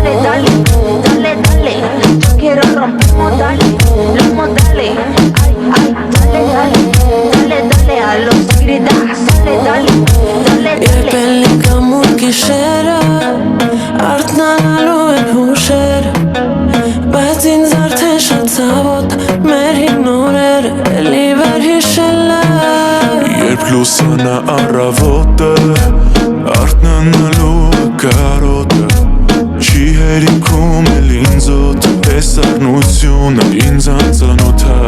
dale, dale, dale, dale. Yo quiero romper modales, los modales. Ay, ay, dale, dale, dale, dale a los gritas. Dale, dale, dale, dale. Երբելի կամուր գիշերը արթնանալու են հուշերը բայց ինձ արդեն շատ ցավոտ մեր հին օրերը էլի վեր հիշելը Երբ լուսանա առավոտը արթնանալու կարոտը Չի հերիքում էլ ինձ օդը Պես առնությունը ինձ անծանոթա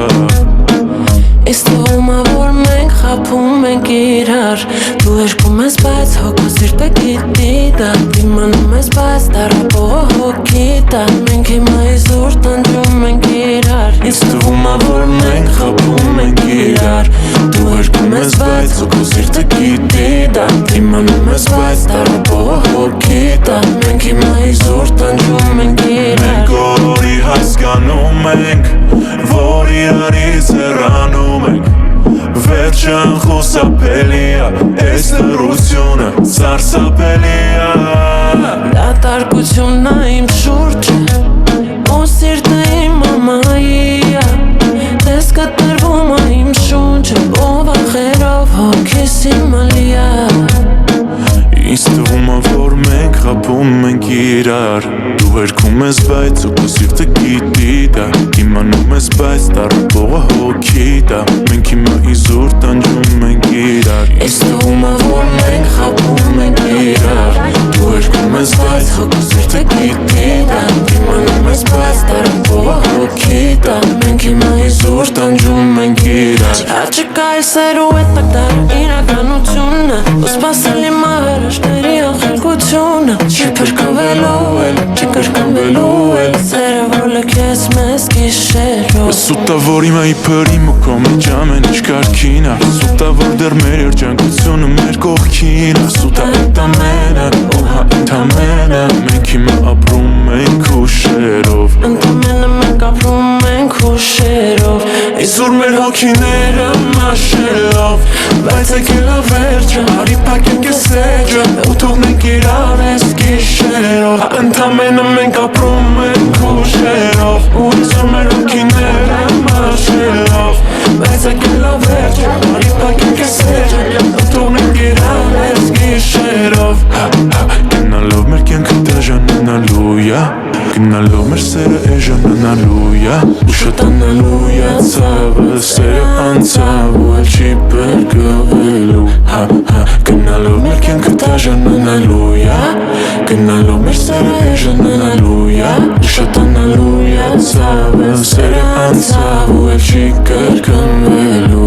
Իսկ թվում է որ մենք խաբում ենք իրար Դու երգում ես բայց հոգու սիրտը գիտի դա Դիմանում ես բայց դարապողը հոգի դա Մենք հիմա իզուր տանջում ենք իրար Իսկ թվում է որ մենք խաբում ենք իրար Դու երգում ես բայց հոգու սիրտը գիտի դա Դիմանում ես բայց դարապողը հոգի դա Մենք հիմա իզուր տանջում ենք իրար Մենք օրի հասկանում ենք Որ իրարից հեռանում ենք Վերջան խուսափելի է Այս լռությունը սարսափելի է Դատարկությունն է իմ շուրջը Ու սիրտը իմ մամայի է Տեսքը տրվում է իմ շունչը Ու վախերով հոգիս իմ ալիա Ինձ թվում է որ մենք խաբում ենք իրար Դու երգում ես բայց ու քո սիրտը գիտի դա Իմանում ես բայց տառապողը հոգի դա Մենք հիմա իզուր տանջում ենք իրար Ինձ թվում է որ մենք խաբում ենք իրար Դու երգում ես բայց ու քո սիրտը գիտի դա Իմանում ես բայց տառապողը հոգի դա Մենք հիմա իզուր տանջում ենք իրար Չկա սերու է տակտար իրականությունը Ու սպասելի մավերաշների ախելքությունը Չի փրկվելու էլ, չի կրկնվելու էլ Սերը որ լքես մեզ գիշերով Սուտա որ իմ իպր իմ ու քո մեջ ամեն ինչ կարգին է Սուտա որ դեռ մեր երջանկությունը մեր կողքին է Սուտա ընդամենը, ու հա ընդամենը Մենք հիմա ապրում ենք հուշերով Ընդամենը մենք ապրում ենք հուշերով Իզուր մեր հոգիները մաշելով Բայց եկել է վերջը, արի պակենք է սեջը Ու թողնենք իրար ես գիշերով Ընդամենը մենք ապրում ենք հուշերով Ու իզուր մեր հոգիները մաշելով Բայց եկել է վերջը, արի պակենք է սեջը Ու թողնենք իրար ես գիշերով Գնալով մեր կյանքը դաժանանալու է Գնալով մեր սերը էժանանալու է Ու շատանալու է ցավը Սերը անցավ ու էլ չի բրգվելու Գնալով մեր կյանքը դաժանանալու է Գնալով մեր սերը էժանանալու է Ու շատանալու է ցավը Սերը անցավ ու էլ չի կրկնվելու